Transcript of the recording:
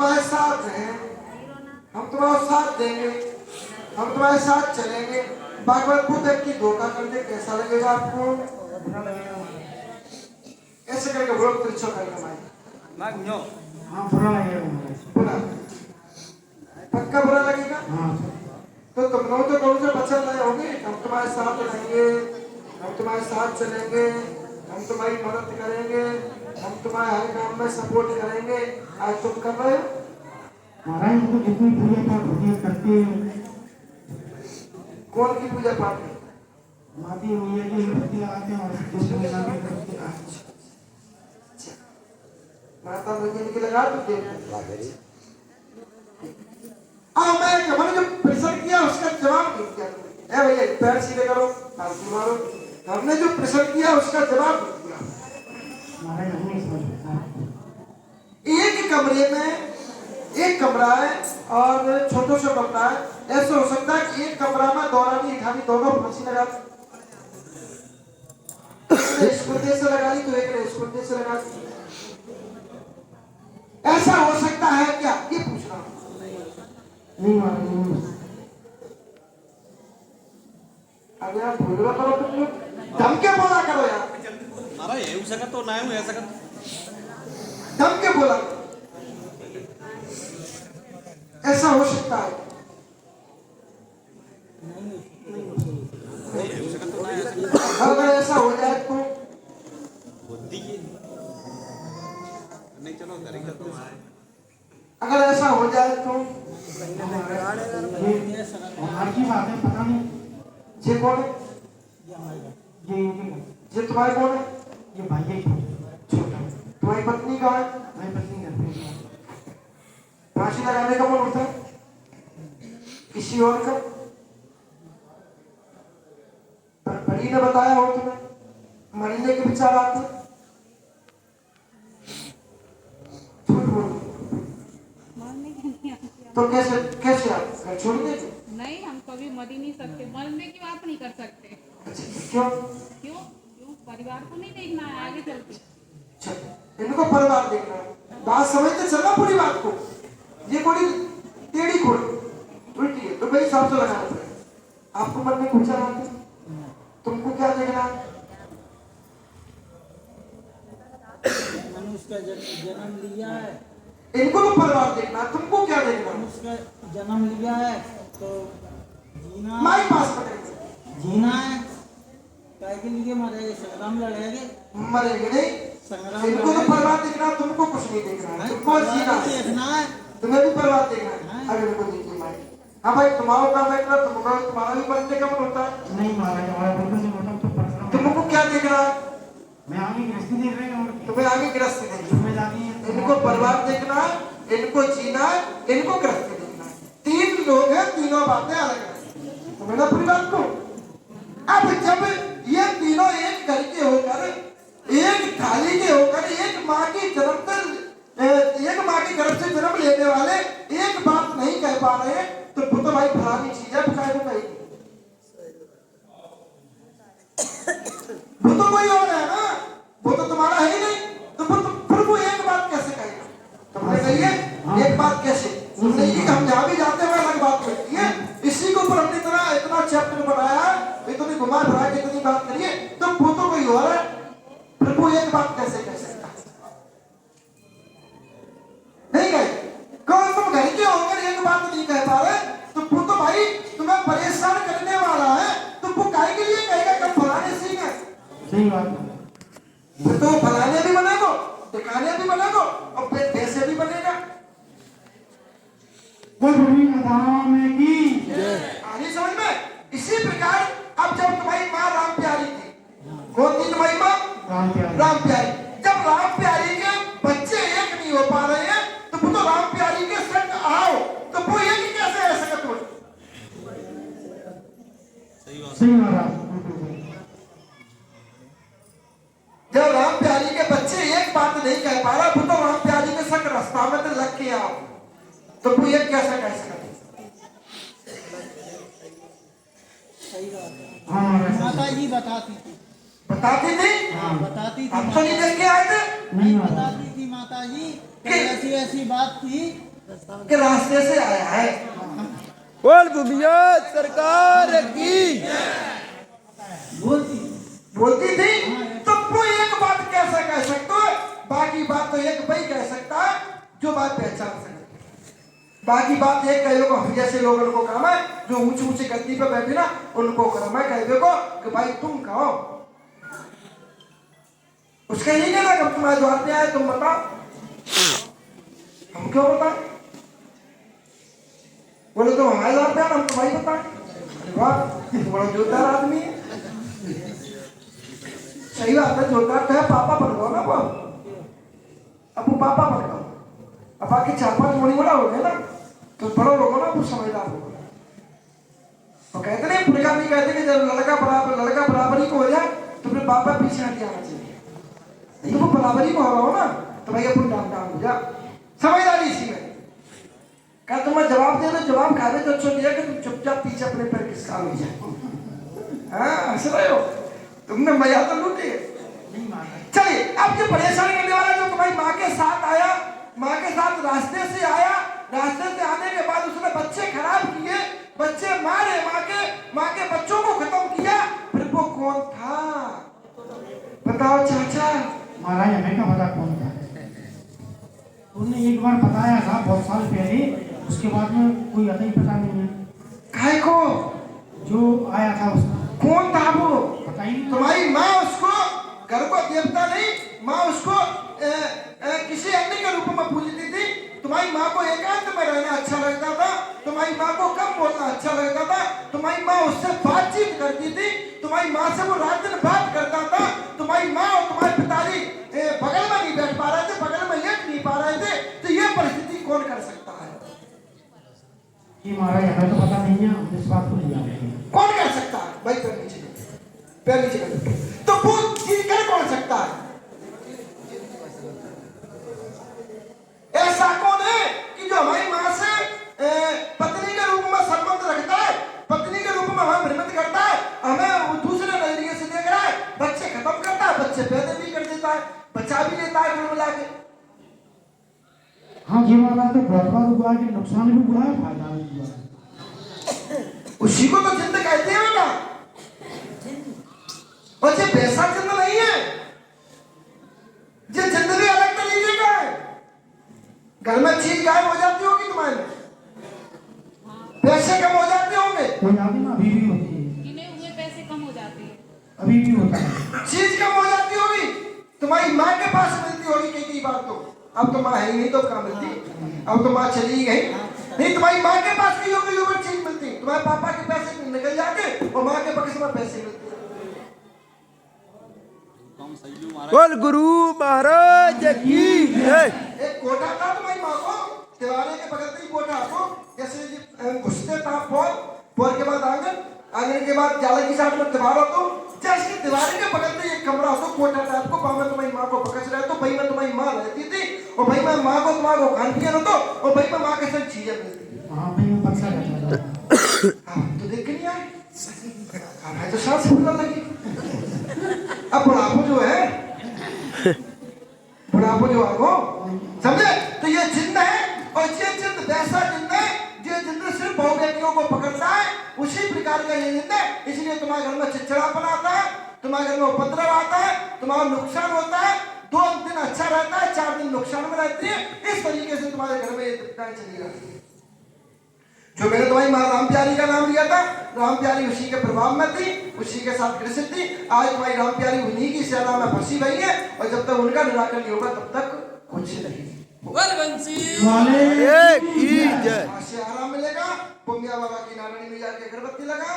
तुम्हारे साथ हैं, हम तुम्हारा साथ देंगे, हम तुम्हारे साथ चलेंगे। भागवत बुद्ध की धोखा करके कैसा लगेगा आपको? ऐसे करके बोलो तिरछा करके माइक। हाँ बुरा लगेगा। बुरा पक्का बुरा लगेगा। हाँ तो तुम लोग तो कौन से पसंद आए होंगे? हम तुम्हारे साथ रहेंगे, हम तुम्हारे साथ चलेंगे, हम तुम्हारी मदद करेंगे, हम तुम्हारे हर काम में सपोर्ट करेंगे। आज तुम कर रहे हो? महाराज को जितनी पूजा पाठ होती है करते हैं। कौन की पूजा पाठ है? माती मैया की मूर्ति लगाते हैं और दूसरी मैया की करते हैं। अच्छा, माता मैया की लगा तो देख। मैं मैंने जो प्रश्न किया उसका जवाब नहीं दिया। ए भैया पैर सीधे करो, हाथ मारो। हमने जो प्रश्न किया उसका जवाब नहीं दिया। महाराज नहीं समझ। एक कमरे में एक कमरा है और छोटा सा कमरा है। ऐसा हो सकता है कि एक कमरा में दौरानी इठानी दोनों फांसी लगा दी, स्कूल से लगा दी तो एक ने स्कूल से लगा दी। ऐसा हो सकता है क्या? ये पूछ रहा हूँ। नहीं महाराज अरे यार बोलो करो, तुम लोग दम के बोला करो यार। महाराज येऊ शकत तो नाही येऊ शकत। दम के बोला करो। ऐसा हो सकता है? अगर ऐसा हो जाए तो नहीं चलो करेंगे तो। अगर ऐसा हो जाए तो हर की बात है पता नहीं। ये कौन है? ये तुम्हारे कौन है? ये भाई है छोटा। तुम्हारी पत्नी कहाँ है? मेरी पत्नी घर पे। फांसी लगाने का मन होता है किसी और का? बड़ी ने बताया हो तुम्हें मरने के विचार आते? झूठ बोल। तो कैसे कैसे आप घर छोड़ देंगे? नहीं, हम कभी मर ही नहीं सकते, मरने की बात नहीं कर सकते। अच्छा, क्यों? क्यों क्यों? परिवार को नहीं देखना है आगे चल के। अच्छा, इनको परिवार देखना है। बात समझते चलना पूरी बात को। ये कोई टेढ़ी खोड़ी उल्टी है तो भाई हिसाब से लगाना पड़ेगा। आपको मरने को विचार आते? तुमको क्या देखना है? मनुष्य का जन्म लिया है। इनको तो परिवार देखना है, तुमको क्या देखना है? मनुष्य का जन्म लिया है तो जीना माई पास पड़ेगा। जीना है। काय के लिए मरेंगे? संग्राम लड़ेंगे। मरेंगे नहीं। संग्राम इनको तो परिवार देखना है, तुमको कुछ नहीं देखना है। तुमको जीना है, देखना है। तुम्हें भी परिवार देखना है। अगर इनको देखिए माई। हाँ भाई तुम्हारा काम है, तुम्हारा भी बनने का मन होता है। नहीं महाराज हमारा बिल्कुल नहीं होता। तो परसों तुमको क्या देखना है? मैं आगे गृहस्थी देख रहे हैं और तुम्हें आगे गृहस्थी देखना है। जिम्मेदारी है। इनको परिवार देखना है, इनको जीना है, इनको गृहस्थी देखना है। तीन लोग हैं, तीनों बातें अलग हैं। तुम्हें ना पूरी बात को। अब जब ये तीनों एक घर के होकर, एक थाली के होकर, एक माँ की गर्भ से जन्म लेने वाले एक बात नहीं कह पा रहे तो वो तो भाई फलानी चीज है, बुखार को कहेगी। वो तो कोई और है ना, वो तो तुम्हारा है ही नहीं। तो फिर वो एक बात कैसे कहेगा? तुमने कही है एक बात कैसे? तुमने ये हम जहाँ भी जाते हुए अलग बात करती है। इसी के ऊपर हमने इतना चैप्टर बनाया, इतनी घुमा फिरा के इतनी बात करिए, तो वो तो कोई और है। फिर वो एक बात कैसे कह सकता? नहीं कहे। कौन तुम घर के होकर एक बात नहीं कह पा रहे तो वो तो भाई तुम्हें परेशान करने वाला है। तो वो काहे के लिए कहेगा कब फलाने सिंह है? सही बात है। फिर तो फलाने भी बनेगो, ठिकाने भी बनेगो और फिर पैसे भी बनेगा। आनी समझ में? इसी प्रकार अब जब तुम्हारी माँ राम प्यारी थी, कौन थी तुम्हारी माँ? राम प्यारी। जब राम प्यारी के बच्चे एक नहीं हो पा रहे हैं तो वो तो राम प्यारी के संग आओ, तो वो एक कैसे रह सकते हो? सही बात। जब राम प्यारी के बच्चे एक बात नहीं कह पा रहा, वो तो राम प्यारी के संग रास्ता में तो लग के आओ, तो वो एक कैसे कह सकते? सही बात है। हाँ माता जी बताती थी। बताती थी? हाँ बताती थी। हम तो नहीं देख के आए थे। नहीं बताती थी माता जी ऐसी ऐसी बात थी। कि रास्ते से आया है। बोल भूमिया सरकार की बोलती बोलती थी तो वो एक बात कैसे कह सकते हो, बाकी बात तो एक भाई कह सकता है जो बात पहचान सकता है। बाकी बात एक कहे को हम जैसे लोगों को काम है जो ऊंचे ऊंचे गद्दी पे बैठे ना उनको कर्म है कहे को कि भाई तुम कहो, उसका यही कहना कि तुम्हारे द्वार पे आए तुम बताओ, हम क्यों बताएं? बोले तो हमारे द्वार पे हम तुम्हारी बताएं। अरे वाह तो बड़ा जोरदार आदमी है। सही बात है, जोरदार तो है, पापा बन गो ना वो, अब वो पापा बन गो, अब आके 4-5 मणि बड़ा हो गया ना तो बड़ा होगा ना वो समझदार होगा। तो कहते नहीं पुरखा भी कहते कि जब लड़का बराबरी को हो जाए तो फिर पापा पीछे हट जाना चाहिए, नहीं तो वो बराबरी को हो रहा हो ना तो भाई अपन डाम डाम हो जा। समझदारी इसी में क्या तुम्हें जवाब दे दो, जवाब खा दे तो अच्छा दिया कि तुम चुपचाप पीछे अपने पैर किसका हो जाए। हाँ हंस रहे हो तुमने, मजा तो लूटी। चलिए अब जो परेशान करने वाला जो तुम्हारी माँ के साथ आया, माँ के साथ रास्ते से आया, रास्ते से आने के बाद उसने बच्चे खराब किए, बच्चे मारे, माँ के बच्चों को खत्म किया, फिर वो कौन था बताओ चाचा? महाराज हमें क्या पता कौन था। उन्होंने एक बार बताया था बहुत साल पहले, उसके बाद में कोई अता ही पता नहीं है। काय को जो आया था उसका कौन था वो पता ही नहीं। तुम्हारी माँ उसको घर को देवता नहीं, माँ उसको किसी अन्य के रूप में पूजती थी। तुम्हारी माँ को एकांत में रहना अच्छा लगता था, तुम्हारी माँ को कम बोलना अच्छा लगता था, तुम्हारी माँ उससे बातचीत करती थी, तुम्हारी माँ से वो रात दिन बात करता था। तुम्हारी माँ और तुम्हारे पिताजी बगल में नहीं बैठ पा रहे थे, बगल में लेट नहीं पा रहे थे, तो ये परिस्थिति कौन कर सकता है? ये महाराज हमें तो पता नहीं है, हम इस बात को नहीं जानते। कौन कर सकता है भाई? पैर नीचे कर, तो वो चीज कर कौन सकता है? ऐसा कौन है कि जो हमारी माँ से पत्नी के रूप में संबंध रखता है, पत्नी के रूप में हमें भ्रमित करता है, हमें दूसरे नजरिए से देख रहा है, बच्चे खत्म करता है, बच्चे पैदा भी कर देता है, बचा भी लेता है कुल मिला के। हाँ ये महाराज तो बहुत बार हुआ कि नुकसान भी हुआ है, फायदा भी हुआ है। उसी को तो जिंद कहते हैं बेटा, और ये पैसा जिंद नहीं है, ये जिंद भी अलग तरीके का है। घर में चीज गायब हो जाती होगी तुम्हारे, पैसे कम हो जाते होंगे, कोई आदमी ना अभी भी होती है, गिने हुए पैसे कम हो जाते हैं। अभी भी होता है। चीज कम हो जाती होगी, तुम्हारी माँ के पास मिलती होगी कई बार तो, अब तो माँ है ही नहीं तो कहाँ मिलती, अब तो माँ चली गई, नहीं तुम्हारी माँ के पास कई चीज मिलती, तुम्हारे पापा के पैसे निकल जाते और माँ के पक्ष में पैसे मिलते। बोल गुरु महाराज की जय। एक कोठा था तुम्हारी माँ को, तिवारे के बगल में ही कोठा को, जैसे घुसते था पोर के बाद आंगन के बाद जाले की साइड में दीवार हो, तो जैसे दीवार के बगल में एक कमरा हो, कोठा टाइप को, वहां में तुम्हारी माँ को पकड़ रहे, तो भाई में तुम्हारी माँ रहती थी, और भाई में माँ को तुम्हारे को खान पिया तो, और भाई में माँ के साथ चीजें मिलती। हाँ भाई मैं बक्सा रहता था। तो देख के नहीं आए, हमें तो सांस फूलने लगी। अब बुढ़ापो जो है, बुढ़ापो जो है वो समझे, तो ये जिंद है, और ये जिंद वैसा जिंद है जो जिंद सिर्फ बहु व्यक्तियों को पकड़ता है, उसी प्रकार का ये जिंद है। इसलिए तुम्हारे घर में चिड़चिड़ापन आता है, तुम्हारे घर में उपद्रव आता है, तुम्हारा नुकसान होता है, 2 दिन अच्छा रहता है, 4 दिन नुकसान में रहती है। इस तरीके से तुम्हारे घर में ये दिक्कतें चली रहती है। जो मैंने तुम्हारी माँ राम प्यारी का नाम लिया था, राम प्यारी उसी के प्रभाव में थी, उसी के साथ ग्रसित थी। आज तुम्हारी राम प्यारी उन्हीं की सेना में फंसी गई है, और जब तक उनका निराकरण नहीं होगा तब तक कुछ नहीं। की जय। आराम मिलेगा। पुम्या बाबा की नारायणी में जाके अगरबत्ती लगा,